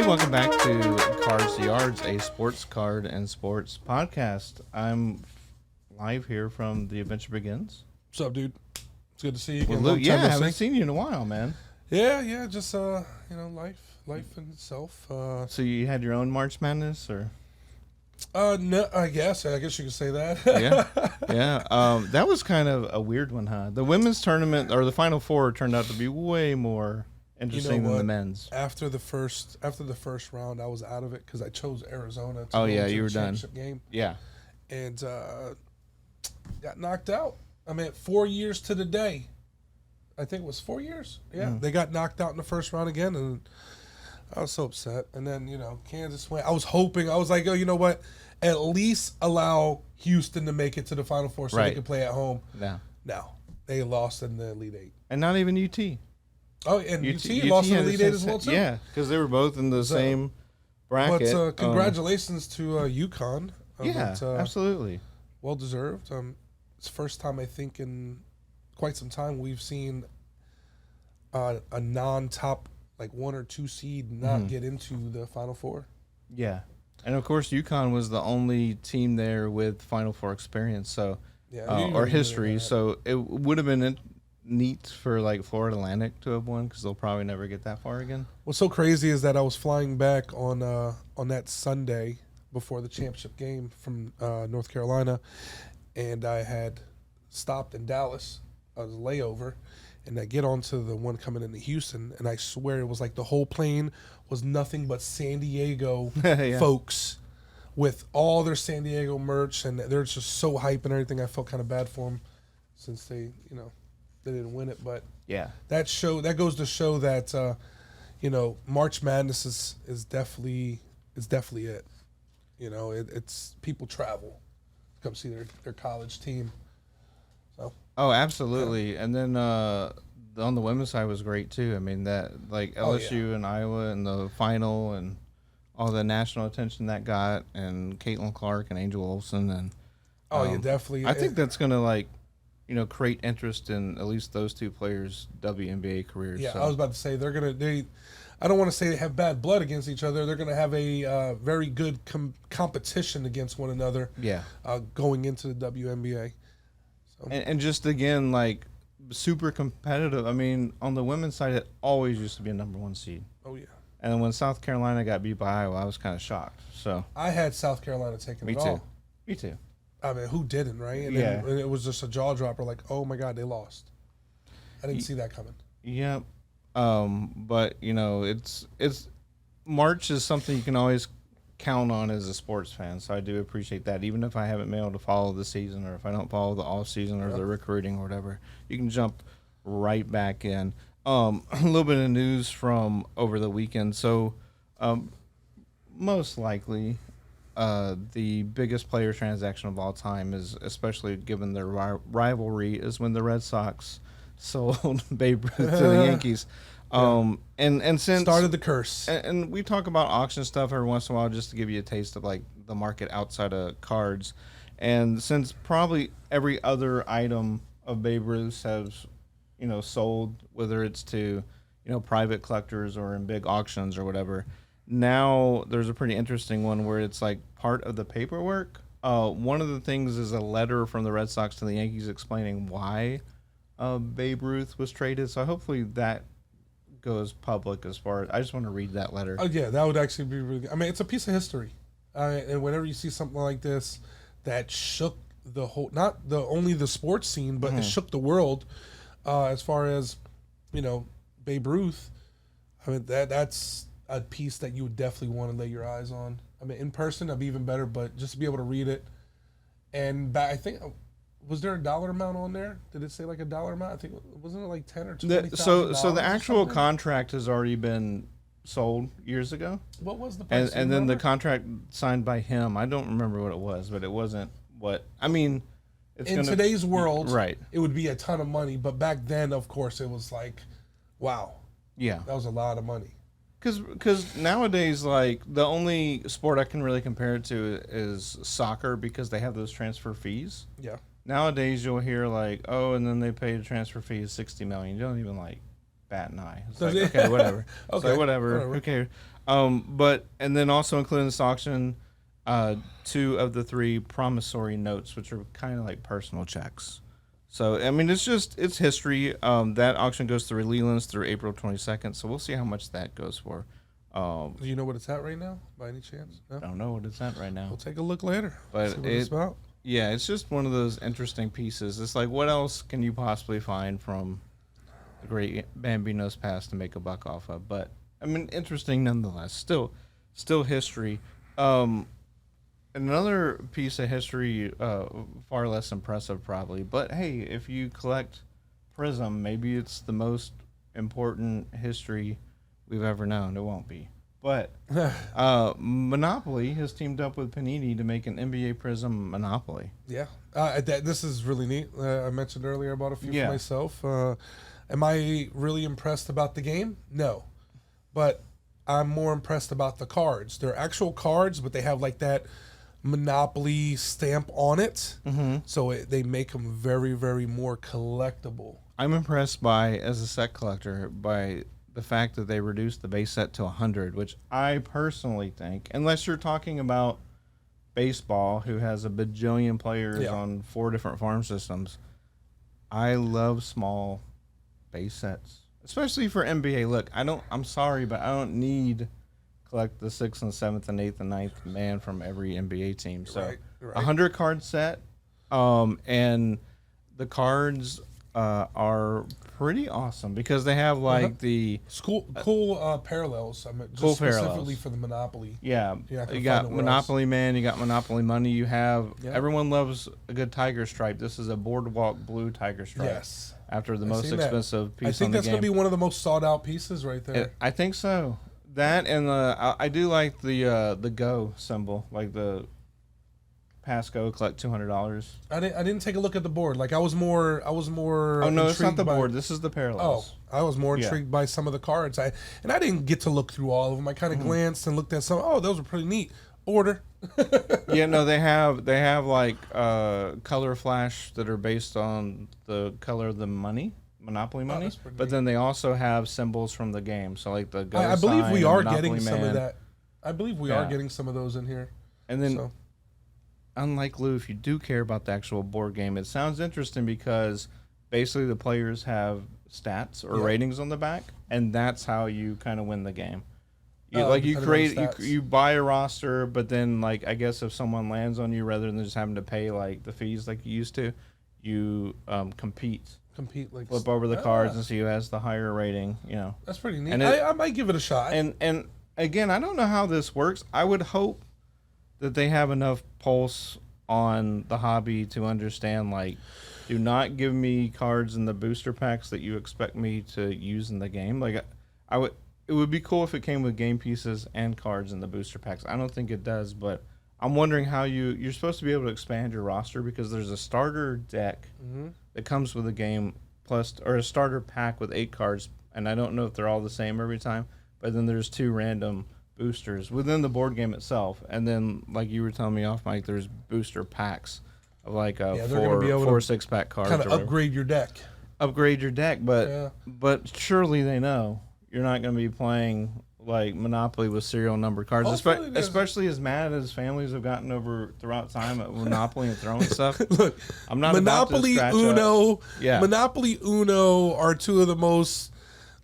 welcome back to Cards to Yards, a sports card and sports podcast. I'm live here from The Adventure Begins. What's up, dude? It's good to see you again. Well, Luke, I haven't seen you in a while, man. Yeah, just life in itself. So you had your own March Madness, or? No, I guess you could say that. yeah. That was kind of a weird one, huh? The women's tournament or the Final Four turned out to be way more interesting than the men's. After the first round, I was out of it because I chose Arizona. You were done. Game. Yeah, and got knocked out. I mean, 4 years to the day. I think it was 4 years. Yeah, They got knocked out in the first round again, and I was so upset. And then Kansas went. I was hoping. I was like, oh, you know what? At least allow Houston to make it to the Final Four so they can play at home. No, they lost in the Elite Eight, and not even UT. Oh, and UT lost in the Elite Eight as well, too? Yeah, because they were both in the same bracket. But congratulations to UConn. Absolutely. Well-deserved. It's the first time, I think, in quite some time we've seen a non-top, like 1 or 2 seed not get into the Final Four. Yeah. And, of course, UConn was the only team there with Final Four experience, so or history. So it would have been neat for like Florida Atlantic to have won because they'll probably never get that far again. What's so crazy is that I was flying back on that Sunday before the championship game from North Carolina, and I had stopped in Dallas. I was a layover, and I get onto the one coming into Houston, and I swear it was like the whole plane was nothing but San Diego folks with all their San Diego merch, and they're just so hype and everything. I felt kind of bad for them since they didn't win it, but that goes to show that March Madness is definitely it. It's people travel to come see their college team. So absolutely, and then on the women's side was great too. I mean that like LSU and Iowa in the final and all the national attention that got, and Caitlin Clark and Angel Olsen and definitely. I think that's gonna create interest in at least those two players' WNBA careers. Yeah, so. I was about to say I don't want to say they have bad blood against each other. They're going to have a very good competition against one another. Yeah, going into the WNBA. So. And just again, like super competitive. I mean, on the women's side, it always used to be a number 1 seed. Oh yeah. And when South Carolina got beat by Iowa, I was kind of shocked. So I had South Carolina taking it all. Me too. I mean, who didn't, right? And then it was just a jaw dropper, like, oh my God, they lost. I didn't see that coming. Yeah, but it's March is something you can always count on as a sports fan. So I do appreciate that, even if I haven't been able to follow the season, or if I don't follow the off season or the recruiting or whatever, you can jump right back in. A little bit of news from over the weekend. So, most likely. The biggest player transaction of all time is, especially given their rivalry, is when the Red Sox sold Babe Ruth to the Yankees. And since started the curse. And we talk about auction stuff every once in a while just to give you a taste of like the market outside of cards. And since probably every other item of Babe Ruth has, sold, whether it's to, private collectors or in big auctions or whatever. Now there's a pretty interesting one where it's like part of the paperwork. One of the things is a letter from the Red Sox to the Yankees explaining why Babe Ruth was traded. So hopefully that goes public as far as I just want to read that letter. Oh yeah, that would actually be really good. I mean, it's a piece of history. And whenever you see something like this that shook the whole, not only the sports scene, but it shook the world as far as, Babe Ruth. I mean, that's a piece that you would definitely want to lay your eyes on. I mean, in person, it'd be even better, but just to be able to read it. And I think, was there a dollar amount on there? Did it say like a dollar amount? I think, wasn't it like 10 or $20,000? So the actual contract has already been sold years ago. What was the price? And then the contract signed by him, I don't remember what it was, but it wasn't what, I mean, it's in today's world, right? It would be a ton of money, but back then, of course, it was like, wow. Yeah. That was a lot of money. Because nowadays, like, the only sport I can really compare it to is soccer because they have those transfer fees. Yeah. Nowadays, you'll hear, like, oh, and then they paid a transfer fee of $60 million. You don't even, like, bat an eye. It's like, okay, whatever. Okay, so whatever. Who cares? But and then also including this auction, two of the three promissory notes, which are kind of like personal checks. So I mean, it's history. That auction goes through Leland's through April 22nd. So we'll see how much that goes for. Do you know what it's at right now, by any chance? No? I don't know what it's at right now. We'll take a look later. But see what it's about. Yeah, it's just one of those interesting pieces. It's like, what else can you possibly find from the great Bambino's past to make a buck off of? But I mean, interesting nonetheless. Still history. Another piece of history, far less impressive probably. But hey, if you collect Prizm, maybe it's the most important history we've ever known. It won't be. But Monopoly has teamed up with Panini to make an NBA Prizm Monopoly. Yeah, this is really neat. I mentioned earlier about a few Yeah. for myself. Am I really impressed about the game? No, but I'm more impressed about the cards. They're actual cards, but they have like that Monopoly stamp on it, so they make them very, very more collectible. I'm impressed by, as a set collector, by the fact that they reduced the base set to 100, which I personally think, unless you're talking about baseball, who has a bajillion players on 4 different farm systems, I love small base sets, especially for NBA. Look, I'm sorry, but I don't need collect the 6th and 7th and 8th and 9th man from every NBA team. So Right. 100 card set, and the cards are pretty awesome because they have like the Cool parallels. I mean, just Cool specifically parallels. for the Monopoly. yeah. You're not gonna You find got nowhere Monopoly Man, you got Monopoly Money. You have Yeah. everyone loves a good tiger stripe. This is a boardwalk blue tiger stripe. Yes, After the I've most seen that. expensive piece I think on the that's game. gonna be one of the most sought out pieces right there. I think so. That and I do like the go symbol, like the pass go collect $200. I didn't take a look at the board. Like I was more. Oh no, it's not intrigued the by- board. This is the Oh, parallels. I was more Yeah. intrigued by some of the cards. I didn't get to look through all of them. I kind of glanced and looked at some. Oh, those were pretty neat. Order. Yeah, no, they have like color flash that are based on the color of the money, Monopoly money. that's pretty But neat. then they also have symbols from the game. So like the go I believe sign we and are Monopoly getting some Man. of that. I believe we Yeah. are getting some of those in here. And then So unlike Lou, if you do care about the actual board game, it sounds interesting because basically the players have stats or Yeah. ratings on the back, and that's how you kind of win the game. You, Oh, like you depending on create, stats. you buy a roster, but then like I guess if someone lands on you, rather than just having to pay like the fees like you used to, you compete, compete like flip over the cards and see who has the higher rating. You know, That's pretty neat. And I might give it a shot. and again, I don't know how this works. I would hope that they have enough pulse on the hobby to understand, like, do not give me cards in the booster packs that you expect me to use in the game. Like, it would be cool if it came with game pieces and cards in the booster packs. I don't think it does, but I'm wondering how you're supposed to be able to expand your roster because there's a starter deck that comes with a game plus, or a starter pack with 8 cards, and I don't know if they're all the same every time, but then there's 2 random boosters within the board game itself, and then like you were telling me off, Mike, there's booster packs of like they're gonna be able to 6-pack cards. kind or of whatever. upgrade your deck. Upgrade your deck, but Yeah. surely they know you're not going to be playing like Monopoly with serial number cards, Hopefully there's- especially as mad as families have gotten over throughout time at Monopoly and throwing stuff. Look, I'm not Monopoly, about to scratch Uno, Yeah. Monopoly, Uno are two of the most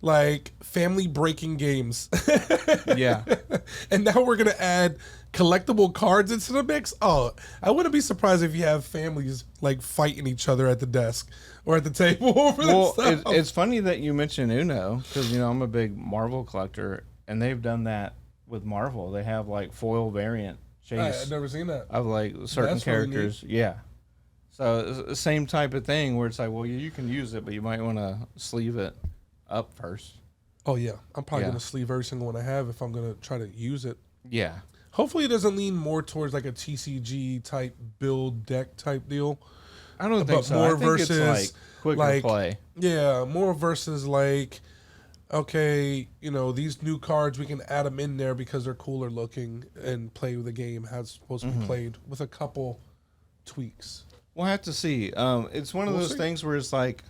like family breaking games. Yeah. And now we're gonna add collectible cards into the mix. Oh, I wouldn't be surprised if you have families like fighting each other at the desk or at the table over Well, this stuff. it's funny that you mentioned Uno because I'm a big Marvel collector, and they've done that with Marvel. They have like foil variant chase I've never seen that. of like certain That's really characters. Yeah. So it's the same type of thing where it's like, well, you can use it, but you might want to sleeve it up first. Oh yeah, I'm probably Yeah. gonna sleeve every single one I have if I'm gonna try to use it. Yeah. Hopefully, it doesn't lean more towards like a TCG type build deck type deal. I don't think But so. more I think versus, it's like quicker like, play. Yeah, more versus like, okay, these new cards, we can add them in there because they're cooler looking and play the game how it's supposed to be played with a couple tweaks. We'll have to see. It's one of We'll those see. things where it's like,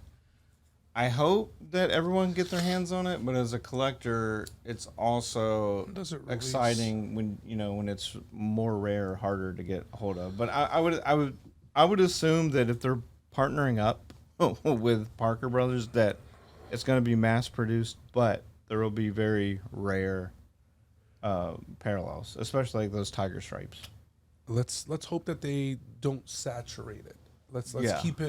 I hope that everyone can get their hands on it, but as a collector, it's also Does it release? exciting when it's more rare, harder to get a hold of. But I would assume that if they're partnering up with Parker Brothers, that it's going to be mass produced, but there will be very rare parallels, especially like those tiger stripes. Let's hope that they don't saturate it. Let's Yeah. keep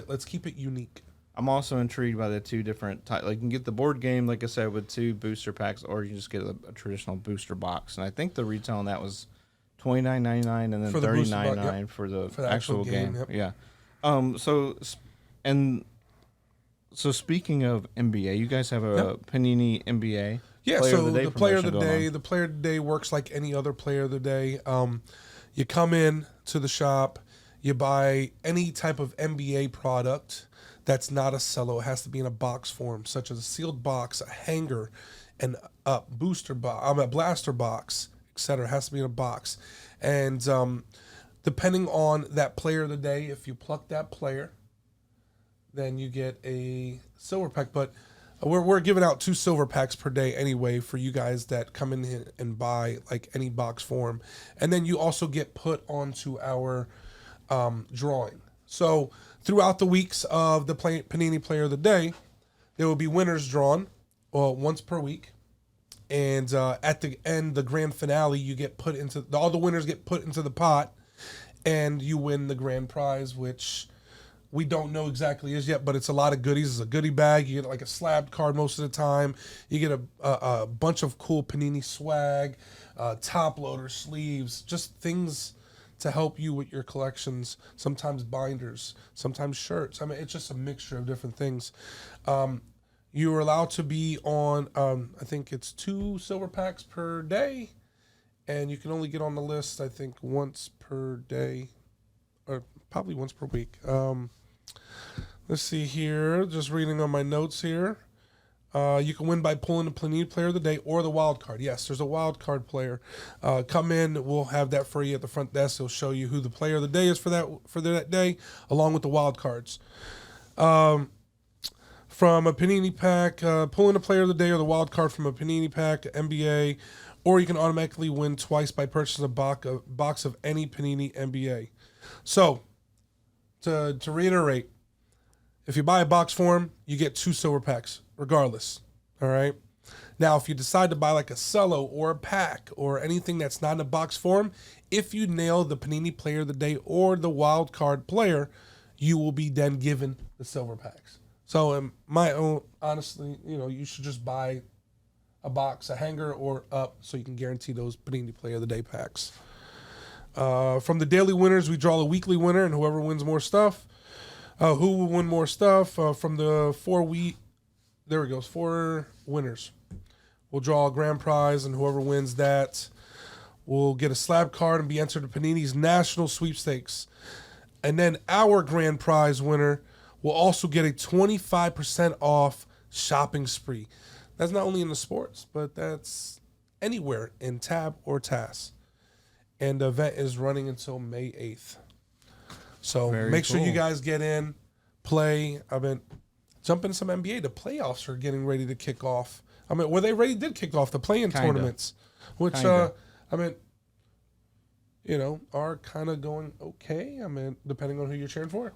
it unique. I'm also intrigued by the two different like you can get the board game, like I said, with 2 booster packs, or you can just get a traditional booster box. And I think the retail on that was $29.99 and then For the booster box, $39.99 yep. for the For the actual game. yep. Yeah. So and so speaking of NBA, you guys have a Panini NBA. Yeah, Player so of the Day the player of the promotion going day, on. the player of the day works like any other player of the day. You come in to the shop, you buy any type of NBA product that's not a cello. It has to be in a box form, such as a sealed box, a hanger, and a booster box, a blaster box, etc. It has to be in a box. And depending on that player of the day, if you pluck that player, then you get a silver pack. But we're giving out 2 silver packs per day anyway for you guys that come in here and buy like any box form. And then you also get put onto our drawing. So throughout the weeks of the Panini Player of the Day, there will be winners drawn once per week. And at the end, the grand finale, you get put into all the winners get put into the pot, and you win the grand prize, which we don't know exactly is yet, but it's a lot of goodies. It's a goodie bag. You get like a slabbed card most of the time. You get a bunch of cool Panini swag, top loader sleeves, just things to help you with your collections. Sometimes binders, sometimes shirts. I mean, it's just a mixture of different things. You are allowed to be on, I think it's 2 silver packs per day, and you can only get on the list, I think, once per day, or probably once per week. Let's see here. Just reading on my notes here. You can win by pulling the Panini Player of the Day or the wild card. Yes, there's a wild card player. Come in. We'll have that for you at the front desk. It'll show you who the player of the day is for that day, along with the wild cards. From a Panini pack, pulling a player of the day or the wild card from a Panini pack, NBA, or you can automatically win twice by purchasing a box of any Panini NBA. So, to reiterate, if you buy a box form, you get 2 silver packs, regardless. All right. Now, if you decide to buy like a cello or a pack or anything that's not in a box form, if you nail the Panini Player of the Day or the wild card player, you will be then given the silver packs. So, in my own, honestly, you should just buy a box, a hanger, or up, so you can guarantee those Panini Player of the Day packs. From the daily winners, we draw the weekly winner, and whoever wins more stuff. Who will win more stuff? From the 4 winners. We'll draw a grand prize, and whoever wins that will get a slab card and be entered to Panini's National Sweepstakes. And then our grand prize winner will also get a 25% off shopping spree. That's not only in the sports, but that's anywhere in Tab or TAS. And the event is running until May 8th. So make sure you guys get in, play. Jump in some NBA. The playoffs are getting ready to kick off. They already did kick off the play-in tournaments, which, are kind of going okay. Depending on who you're cheering for.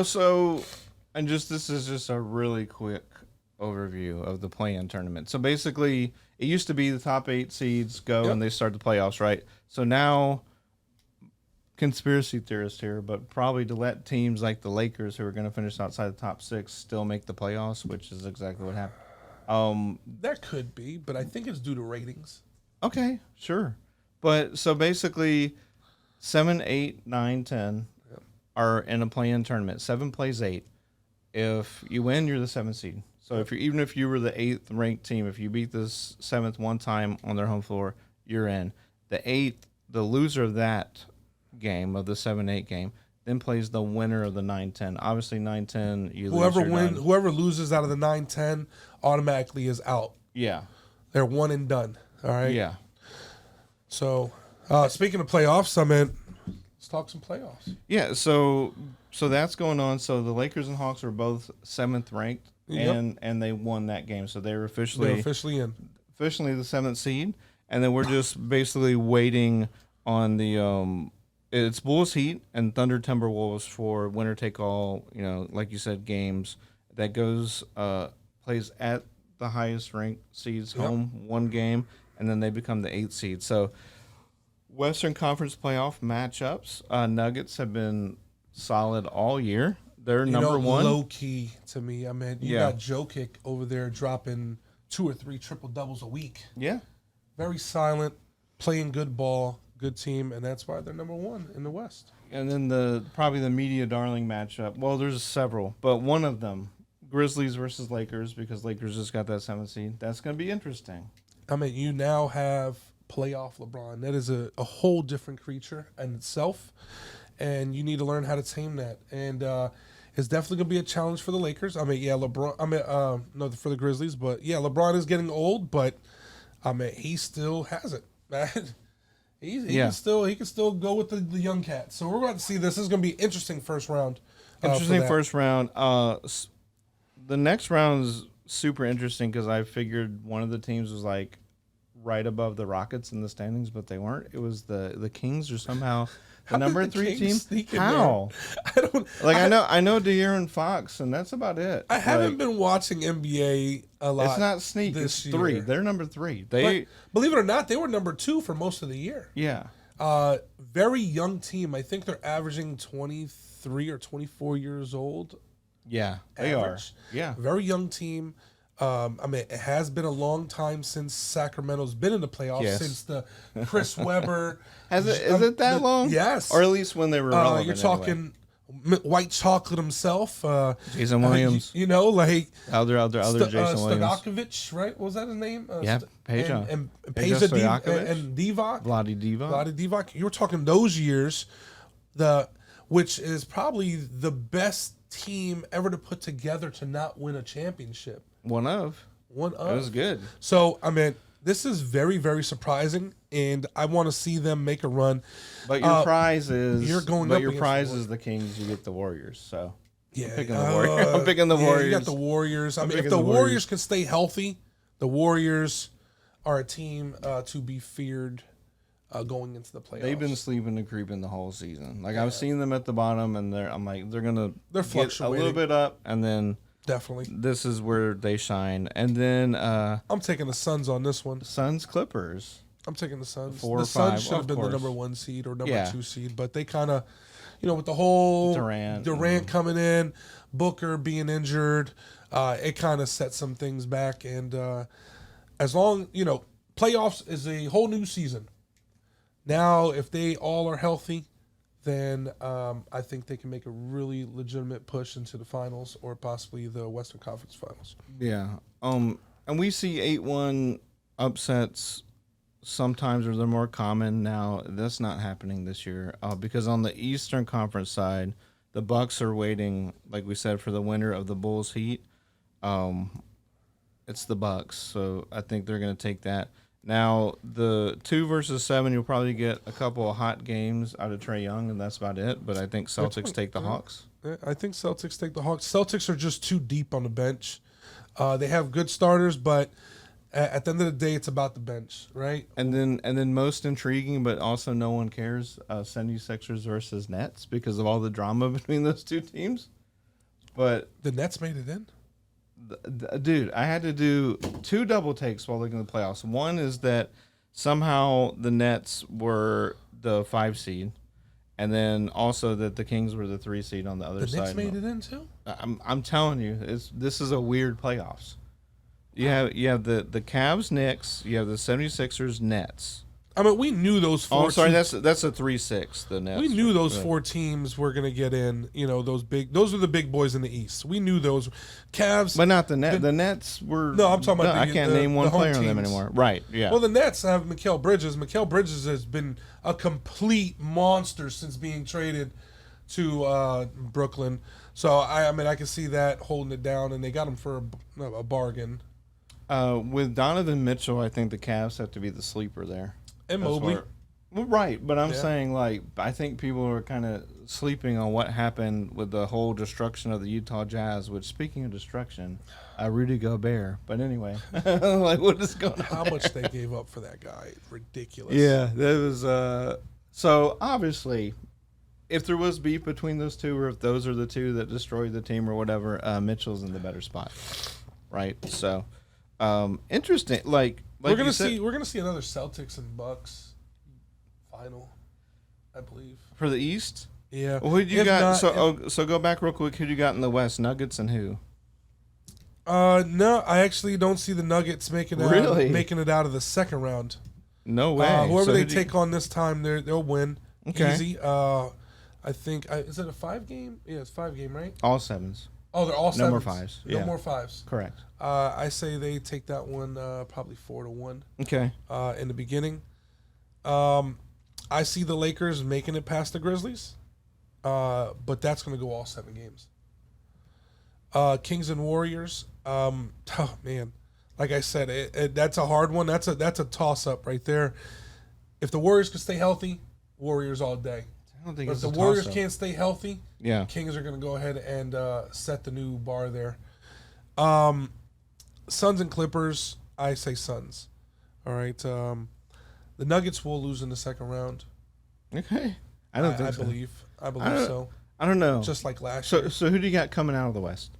So, and this is just a really quick overview of the play-in tournament. So basically, it used to be the top 8 seeds go and they start the playoffs, right? So now, conspiracy theorist here, but probably to let teams like the Lakers, who are going to finish outside the top 6, still make the playoffs, which is exactly what happened. That could be, but I think it's due to ratings. Okay, sure. But so basically, 7, 8, 9, 10 are in a play-in tournament. 7 plays 8. If you win, you're the 7th seed. So even if you were the 8th ranked team, if you beat the 7th one time on their home floor, you're in. The 8th, the loser of that game, of the 7-8 game, then plays the winner of the 9-10. Obviously, 9-10, whoever loses out of the 9-10 automatically is out. Yeah. They're one and done. All right? Yeah. So, speaking of playoffs, let's talk some playoffs. Yeah, so that's going on. So the Lakers and Hawks are both 7th ranked Yep. and they won that game, so they were They're officially in. officially the 7th seed, and then we're just basically waiting on the it's Bulls Heat and Thunder Timberwolves for winner take all. Like you said, games that goes plays at the highest ranked seeds home one game, and then they become the 8th seed. So Western Conference playoff matchups, Nuggets have been solid all year. They're number one. Low key to me. I mean, you got Jokic over there dropping 2 or 3 triple doubles a week. Yeah. Very silent, playing good ball, good team, and that's why they're number 1 in the West. And then probably the media darling matchup. Well, there's several, but one of them, Grizzlies versus Lakers, because Lakers just got that 7th seed. That's going to be interesting. I mean, you now have playoff LeBron. That is a whole different creature in itself, and you need to learn how to tame that. And it's definitely going to be a challenge for the Lakers. I mean, LeBron. I mean, no, for the Grizzlies, but LeBron is getting old, but I mean, he still has it. He can still go with the young cats. So we're going to see this. This is going to be interesting first round. Interesting first round. The next round is super interesting because I figured one of the teams was like right above the Rockets in the standings, but they weren't. It was the Kings or somehow the number 3 team. How? I don't like. I know De'Aaron Fox, and that's about it. I haven't been watching NBA a lot. It's not sneak. It's 3. Year. They're number 3. But believe it or not, they were number 2 for most of the year. Yeah. Very young team. I think they're averaging 23 or 24 years old. Yeah, they are. Yeah. Very young team. I mean, it has been a long time since Sacramento's been in the playoffs, since the Chris Webber. Is it that long? Yes. Or at least when they were relevant. You're talking white chocolate himself. Jason Williams. Like Elder Jason Williams. Stojakovic, right? What was that his name? Peja. And Peja Stojakovic. and Divac. Vlade Divac. You were talking those years, which is probably the best team ever to put together to not win a championship. One of. It was good. So, I mean, this is very, very surprising, and I want to see them make a run. But your prize is the Kings. You get the Warriors. So yeah, I'm picking the Warriors. I'm picking the Warriors. You got the Warriors. I mean, if the Warriors can stay healthy, the Warriors are a team to be feared going into the playoffs. They've been sleeping and creeping the whole season. Like I've seen them at the bottom, and they're gonna fluctuating a little bit up, and then. Definitely. This is where they shine. And then I'm taking the Suns on this one. Suns Clippers. I'm taking the Suns. 4 or the 5, Suns should have been the number 1 seed or number 2 seed, but they kind of, with the whole Durant coming in, Booker being injured, it kind of set some things back. And as long, playoffs is a whole new season. Now, if they all are healthy, then I think they can make a really legitimate push into the finals or possibly the Western Conference Finals. Yeah. And we see 8-1 upsets sometimes, or they're more common now. That's not happening this year because on the Eastern Conference side, the Bucks are waiting, like we said, for the winner of the Bulls Heat. It's the Bucks, so I think they're going to take that. Now, the 2 versus 7, you'll probably get a couple of hot games out of Trae Young, and that's about it. But I think Celtics take the Hawks. Yeah, I think Celtics take the Hawks. Celtics are just too deep on the bench. They have good starters, but at the end of the day, it's about the bench, right? And then most intriguing, but also no one cares, 76ers versus Nets because of all the drama between those two teams. But the Nets made it in? Dude, I had to do 2 double takes while looking at the playoffs. One is that somehow the Nets were the 5 seed, and then also that the Kings were the 3 seed on the other side. The Knicks made it in too? I'm telling you, this is a weird playoffs. You have the Cavs, Knicks, you have the 76ers, Nets. I mean, we knew those 4 Oh, I'm sorry, that's a 3-6. The Nets. We knew those 4 teams were going to get in. Those are the big boys in the East. We knew those Cavs, but not the Nets. The Nets were. No, I'm talking about. I can't name one player on them anymore. Right? Yeah. Well, the Nets have Mikal Bridges. Mikal Bridges has been a complete monster since being traded to Brooklyn. So I mean, I can see that holding it down, and they got him for a bargain. With Donovan Mitchell, I think the Cavs have to be the sleeper there. And Mobley. Well, right, but I'm Yeah. saying like I think people are kind of sleeping on what happened with the whole destruction of the Utah Jazz. Which, speaking of destruction, Rudy Gobert. But anyway, like what is going on How there? much they gave up for that guy? Ridiculous. Yeah, that was. So obviously, if there was beef between those two, or if those are the two that destroyed the team or whatever, Mitchell's in the better spot, right? So, interesting. Like We're gonna you said, see. We're gonna see another Celtics and Bucks final, I believe. for the East. Yeah. Well, who you If got? not, So go back real quick. Who you got in the West? Nuggets and who? No, I actually don't see the Nuggets Really? making it out of the second round. No way. Whoever So they who do you- take on this time, they'll win. Okay. Easy. I think is it a 5-game? Yeah, it's 5-game, right? all sevens. Oh, they're all No more sevens. fives. No Yeah. more fives. Correct. I say they take that one probably 4-1 Okay. in the beginning. I see the Lakers making it past the Grizzlies, but that's going to go all 7 games. Kings and Warriors. Oh man, like I said, that's a hard one. That's a toss up right there. If the Warriors can stay healthy, Warriors all day. I don't think But it's if a the Warriors toss-up. can't stay healthy, Yeah. Kings are going to go ahead and set the new bar there. Suns and Clippers. I say Suns. All right. The Nuggets will lose in the second round. Okay. I don't think so. I believe don't- so. I don't know. Just like last So year. so who do you got coming out of the West?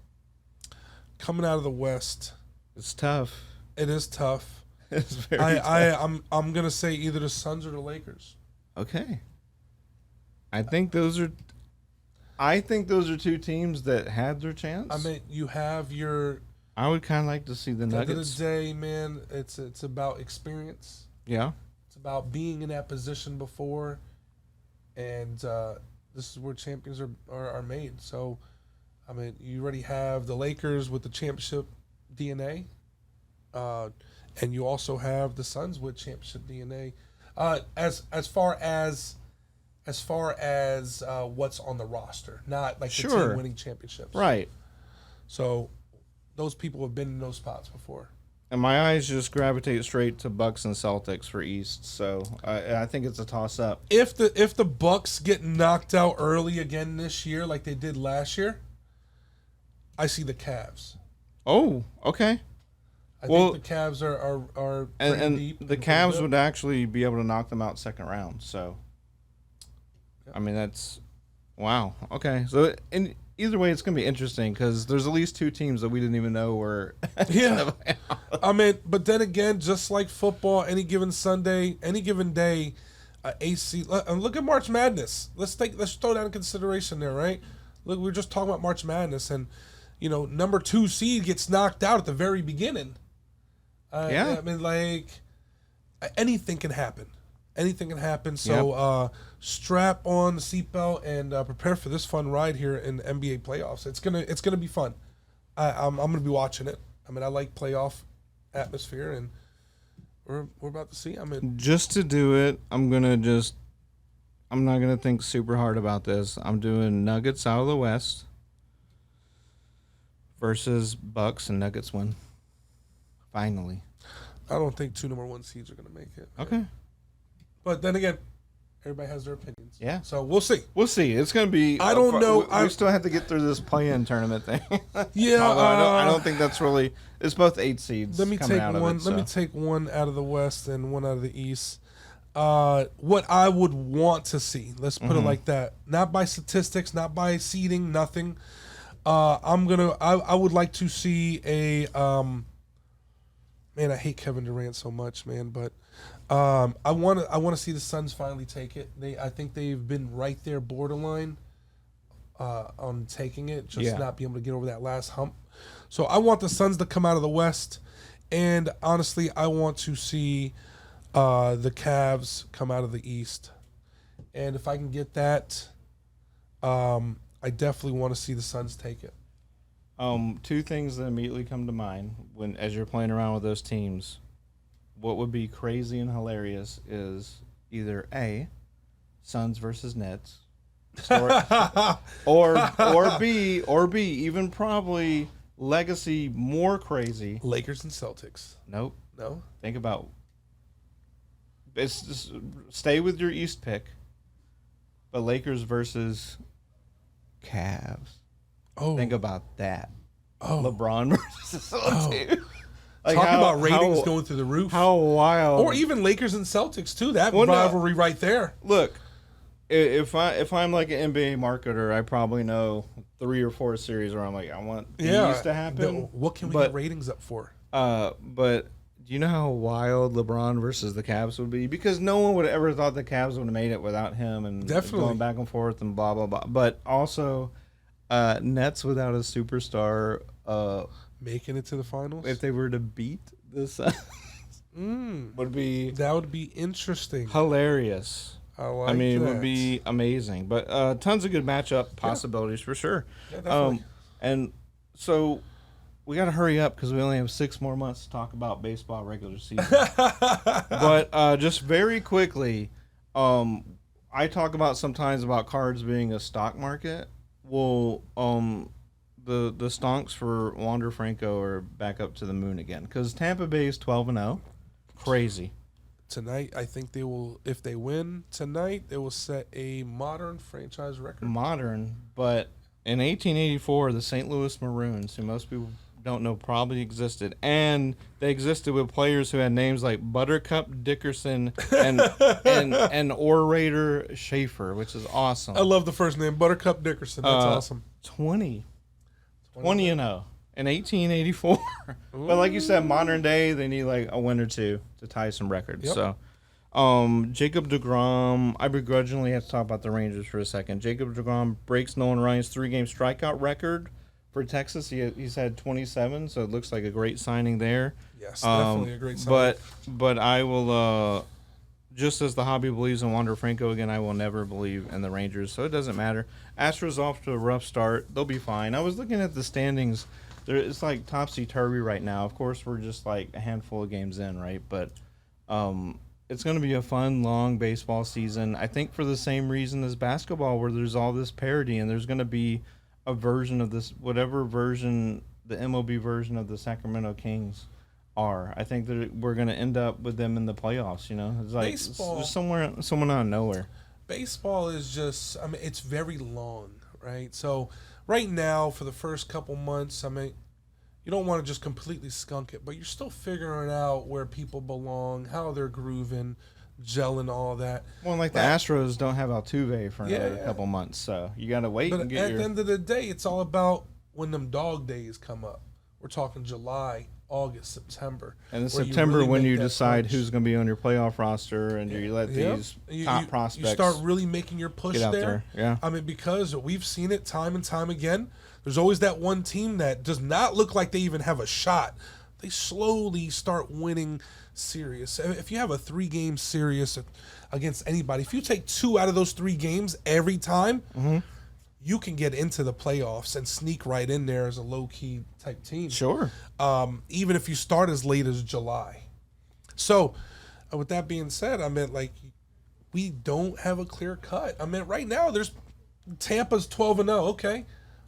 Coming out of the West, It's tough. it is tough. It's very tough. I'm gonna say either the Suns or the Lakers. Okay. I think those are two teams that had their chance. I mean, you have your I would kind of like to see the at the end of Nuggets. the day, man. It's about experience. Yeah. It's about being in that position before, and this is where champions are made. So, I mean, you already have the Lakers with the championship DNA, and you also have the Suns with championship DNA. As far as what's on the roster, not like the Sure. team winning championships. Right. So, those people have been in those spots before. And my eyes just gravitate straight to Bucks and Celtics for East. So I think it's a toss up. If the Bucks get knocked out early again this year, like they did last year, I see the Cavs. Oh, okay. I Well, think the Cavs are pretty And deep. the pretty Cavs good. would actually be able to knock them out second round. So, I mean, that's wow. Okay. So, in either way, it's going to be interesting because there's at least 2 teams that we didn't even know were. Yeah. I mean, but then again, just like football, any given Sunday, any given day, AC. Look at March Madness. Let's throw that in consideration there, right? Look, we were just talking about March Madness, and number 2 seed gets knocked out at the very beginning. Yeah. I mean, like anything can happen. Anything can happen. So strap on the seatbelt and prepare for this fun ride here in the NBA playoffs. It's gonna be fun. I'm gonna be watching it. I mean, I like playoff atmosphere, and we're about to see. I mean, Just to do it, I'm not going to think super hard about this. I'm doing Nuggets out of the West versus Bucks, and Nuggets win. Finally. I don't think 2 number 1 seeds are gonna make it. Okay. But then again, everybody has their opinions. Yeah. So we'll see. We'll see. It's going to be. I don't know. We still have to get through this play-in tournament thing. Yeah. Although I don't think that's really. It's both 8 seeds. Let me coming take out of one. it, Let me so. take one out of the West and one out of the East. What I would want to see. Let's put it like that. Not by statistics, not by seeding, nothing. I would like to see a. Man, I hate Kevin Durant so much, man. But I want to see the Suns finally take it. I think they've been right there, borderline, on taking it, just not being able to get over that last hump. So I want the Suns to come out of the West, and honestly, I want to see the Cavs come out of the East. And if I can get that, I definitely want to see the Suns take it. 2 things that immediately come to mind as you're playing around with those teams. What would be crazy and hilarious is either A, Suns versus Nets, or B, even probably legacy more crazy. Lakers and Celtics. Nope. No? Think about it's just stay with your East pick, but Lakers versus Cavs. Oh, Think about that. oh, LeBron versus oh. team. Like Talk about ratings going through the roof. How wild. Or even Lakers and Celtics too. That Well, no. rivalry right there. Look, if I'm like an NBA marketer, I probably know 3 or 4 series where I'm like, I want these to happen. What can we get ratings up for? But do you know how wild LeBron versus the Cavs would be? Because no one would have ever thought the Cavs would have made it without him, and Definitely going back and forth and blah blah blah. But also, Nets without a superstar. Making it to the finals? If they were to beat the Suns, would be that would be interesting. Hilarious. I mean, that. It would be amazing. But tons of good matchup possibilities for sure. Yeah, definitely. And so we got to hurry up because we only have 6 more months to talk about baseball regular season. But just very quickly, I talk about sometimes about cards being a stock market. Well, the stonks for Wander Franco are back up to the moon again because Tampa Bay is 12-0. Crazy. Tonight, I think they will. If they win tonight, they will set a modern franchise record. Modern, but in 1884, the St. Louis Maroons, who most people don't know probably existed, and they existed with players who had names like Buttercup Dickerson and Orator Schaefer, which is awesome. I love the first name, Buttercup Dickerson. That's awesome. 20-0 in 1884. But like you said, modern day, they need like a win or two to tie some records. Yep. So, Jacob deGrom, I begrudgingly have to talk about the Rangers for a second. Jacob deGrom breaks Nolan Ryan's 3-game strikeout record for Texas. He's had 27, so it looks like a great signing there. Yes, definitely a great signing. But I will, just as the hobby believes in Wander Franco again, I will never believe in the Rangers, so it doesn't matter. Astros off to a rough start. They'll be fine. I was looking at the standings. It's like topsy-turvy right now. Of course, we're just like a handful of games in, right? But it's going to be a fun, long baseball season. I think for the same reason as basketball, where there's all this parity, and there's going to be a version of this, whatever version, the MLB version of the Sacramento Kings are. I think that we're going to end up with them in the playoffs, you know? It's like baseball, it's someone out of nowhere. Baseball is just, I mean, it's very long, right? So right now, for the first couple months, I mean, you don't want to just completely skunk it, but you're still figuring out where people belong, how they're grooving, gelling, all that. Well, like the Astros don't have Altuve for another couple months, so you got to wait and get at the end of the day, it's all about when them dog days come up. We're talking July, August, September. And in September, when you decide who's going to be on your playoff roster, and you let these top prospects, you start really making your push get out there. Yeah, I mean, because we've seen it time and time again. There's always that one team that does not look like they even have a shot. They slowly start winning series. If you have a 3-game series against anybody, if you take 2 out of those 3 games every time, you can get into the playoffs and sneak right in there as a low-key type team. Sure. Even if you start as late as July. So, with that being said, I mean, like, we don't have a clear cut. I mean, right now, there's Tampa's 12-0. Okay.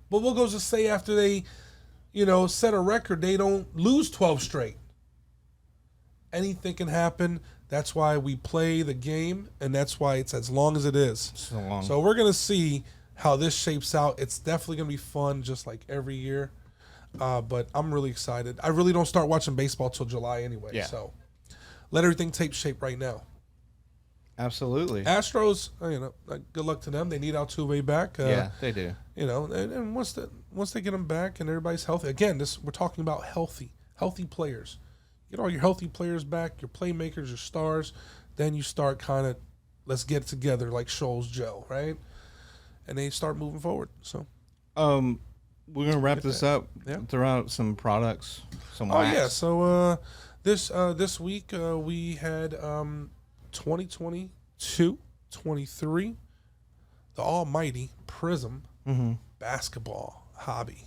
But what goes to say after they, set a record, they don't lose 12 straight? Anything can happen. That's why we play the game, and that's why it's as long as it is. So we're going to see how this shapes out. It's definitely going to be fun, just like every year. But I'm really excited. I really don't start watching baseball till July anyway. Yeah. So let everything take shape right now. Absolutely. Astros, good luck to them. They need Altuve back. Yeah, they do. And once they get them back and everybody's healthy, again, we're talking about healthy players. Get all your healthy players back, your playmakers, your stars. Then you start kind of, let's get it together like Scholl's gel, right? And they start moving forward. So, we're gonna wrap this up. Yeah. Throw out some products, some wax. Oh yeah. So this week we had 2022-23, the almighty Prizm basketball hobby.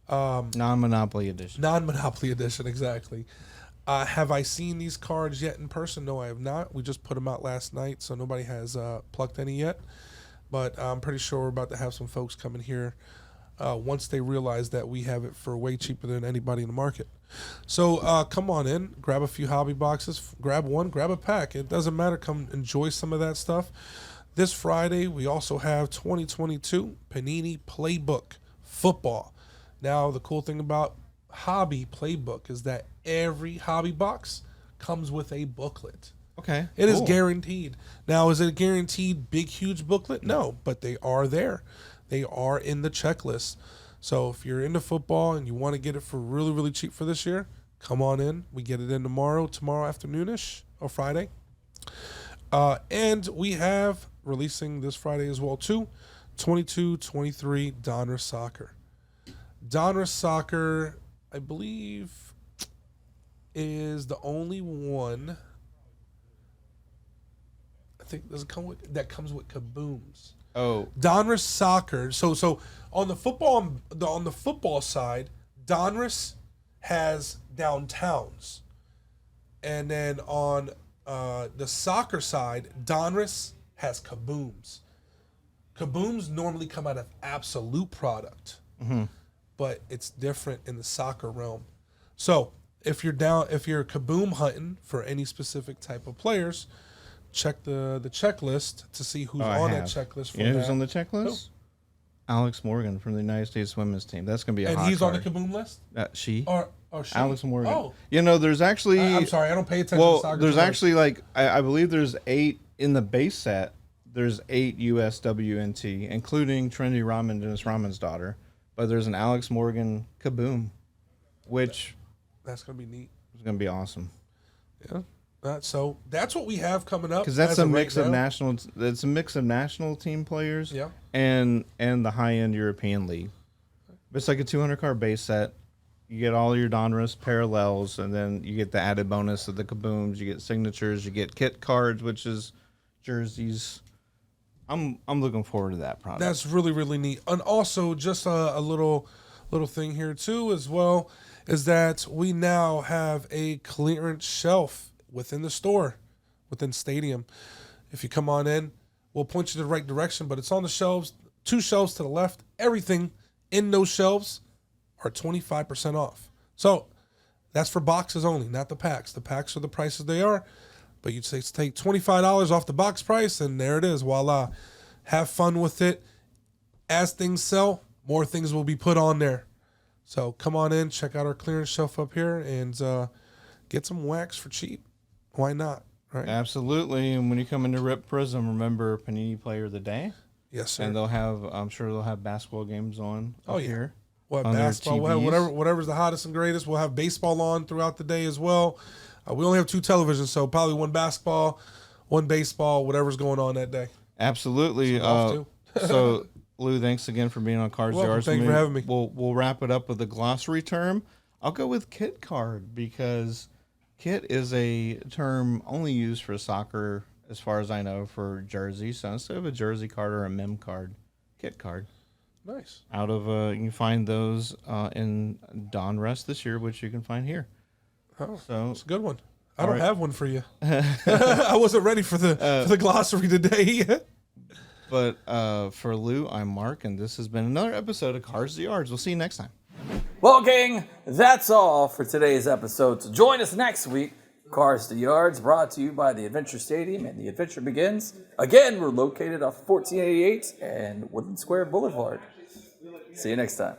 Non-Monopoly edition. Non-Monopoly edition, exactly. Have I seen these cards yet in person? No, I have not. We just put them out last night, so nobody has plucked any yet. But I'm pretty sure we're about to have some folks coming here once they realize that we have it for way cheaper than anybody in the market. So come on in, grab a few hobby boxes, grab one, grab a pack. It doesn't matter. Come enjoy some of that stuff. This Friday, we also have 2022 Panini Playbook Football. Now, the cool thing about Hobby Playbook is that every hobby box comes with a booklet. Okay. It is guaranteed. Now, is it a guaranteed big, huge booklet? No, but they are there. They are in the checklist. So if you're into football and you want to get it for really, really cheap for this year, come on in. We get it in tomorrow afternoonish or Friday. And we have releasing this Friday as well, too, 22-23 Donruss Soccer. Donruss Soccer, I believe, is the only one I think that comes with kabooms. Oh, Donruss Soccer. So on the football side, Donruss has downtowns, and then on the soccer side, Donruss has kabooms. Kabooms normally come out of Absolute product, but it's different in the soccer realm. So if you're kaboom hunting for any specific type of players, check the checklist to see who's on that checklist. For who's on the checklist? Alex Morgan from the United States women's team. That's going to be a hot he's card. on the kaboom list? She? Or she? Alex Morgan. Oh. There's actually... I'm sorry, I don't pay attention to soccer. There's actually, I believe there's 8 in the base set. There's 8 USWNT, including Trinity Rodman, Dennis Rodman's daughter. But there's an Alex Morgan kaboom, which... That's going to be neat. It's going to be awesome. Yeah. So that's what we have coming up. Because that's a mix of national. It's a mix of national team players. Yeah. And the high end European league. It's like a 200 card base set. You get all your Donruss parallels, and then you get the added bonus of the kabooms. You get signatures. You get kit cards, which is jerseys. I'm looking forward to that product. That's really, really neat. And also, just a little thing here too, as well, is that we now have a clearance shelf within the store, within Stadium. If you come on in, we'll point you in the right direction, but it's on the shelves, 2 shelves to the left. Everything in those shelves are 25% off. So that's for boxes only, not the packs. The packs are the prices they are, but you'd say take $25 off the box price, and there it is. Voila. Have fun with it. As things sell, more things will be put on there. So come on in, check out our clearance shelf up here, and get some wax for cheap. Why not? Right? Absolutely. And when you come into Rip Prizm, remember Panini Player of the Day. Yes, sir. And I'm sure they'll have basketball games on here. We'll have basketball. We'll have whatever's the hottest and greatest. We'll have baseball on throughout the day as well. We only have 2 televisions, so probably 1 basketball, 1 baseball, whatever's going on that day. Absolutely. So, Lou, thanks again for being on Cards Yards. Thank you for having me. We'll wrap it up with a glossary term. I'll go with kit card because kit is a term only used for soccer, as far as I know, for jersey. So instead of a jersey card or a mem card, kit card. Nice. Out of you can find those in Donruss this year, which you can find here. Oh, so it's a good one. I don't have one for you. I wasn't ready for the glossary today. But for Lou, I'm Mark, and this has been another episode of Cards to Yards. We'll see you next time. Well, gang, that's all for today's episode. So join us next week. Cars to Yards, brought to you by the Adventure Stadium, and the adventure begins. Again, we're located off 1488 and Woodland Square Boulevard. See you next time.